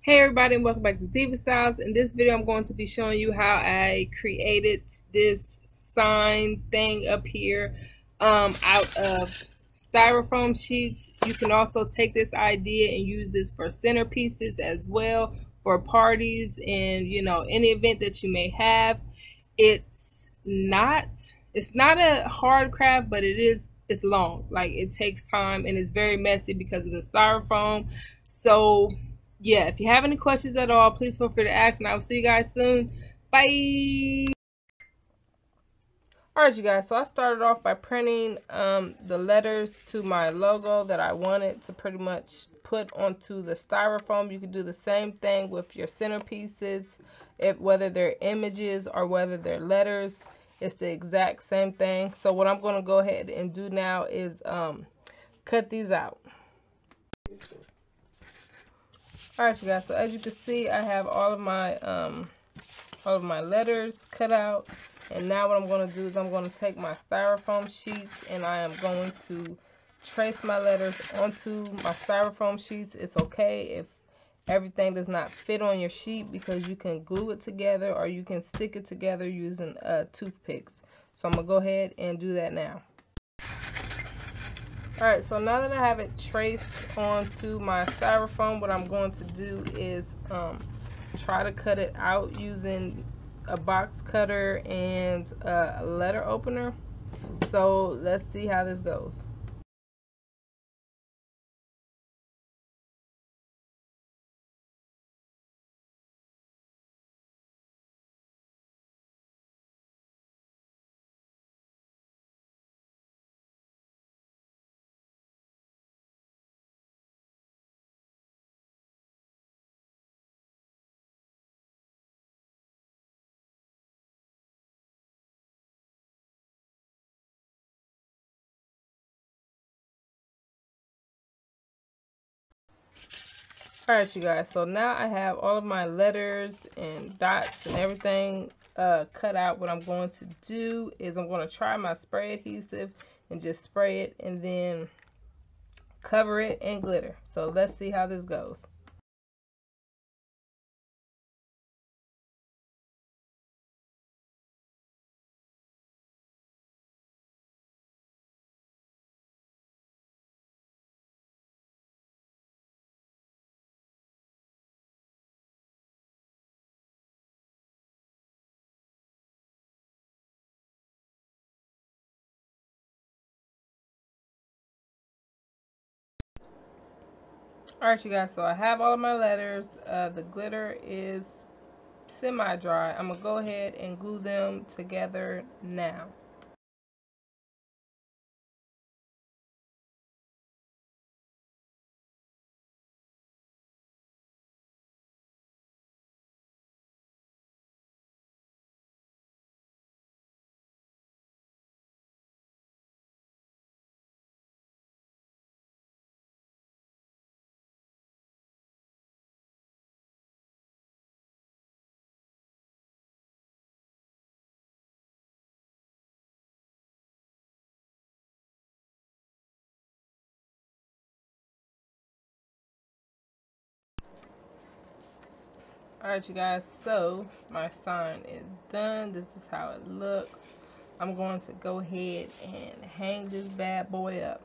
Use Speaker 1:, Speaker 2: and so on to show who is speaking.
Speaker 1: Hey everybody, and welcome back to Diva Styles. In this video I'm going to be showing you how I created this sign thing up here out of styrofoam sheets. You can also take this idea and use this for centerpieces as well, for parties and any event that you may have. It's not a hard craft, but it's long. Like, it takes time and it's very messy because of the styrofoam. So yeah, if you have any questions at all, please feel free to ask, and I will see you guys soon. Bye. Alright, you guys, so I started off by printing the letters to my logo that I wanted to pretty much put onto the styrofoam. You can do the same thing with your centerpieces, whether they're images or whether they're letters. It's the exact same thing. So what I'm going to go ahead and do now is cut these out. Alright, you guys, so as you can see, I have all of my letters cut out, and now what I'm going to do is I'm going to take my styrofoam sheets and I am going to trace my letters onto my styrofoam sheets. It's okay if everything does not fit on your sheet, because you can glue it together or you can stick it together using toothpicks. So I'm going to go ahead and do that now. Alright, so now that I have it traced onto my styrofoam, what I'm going to do is try to cut it out using a box cutter and a letter opener. So let's see how this goes. Alright, you guys, so now I have all of my letters and dots and everything cut out. What I'm going to do is I'm going to try my spray adhesive and just spray it and then cover it in glitter. So let's see how this goes. Alright, you guys, so I have all of my letters. The glitter is semi-dry. I'm going to go ahead and glue them together now. Alright, you guys, so my sign is done. This is how it looks. I'm going to go ahead and hang this bad boy up.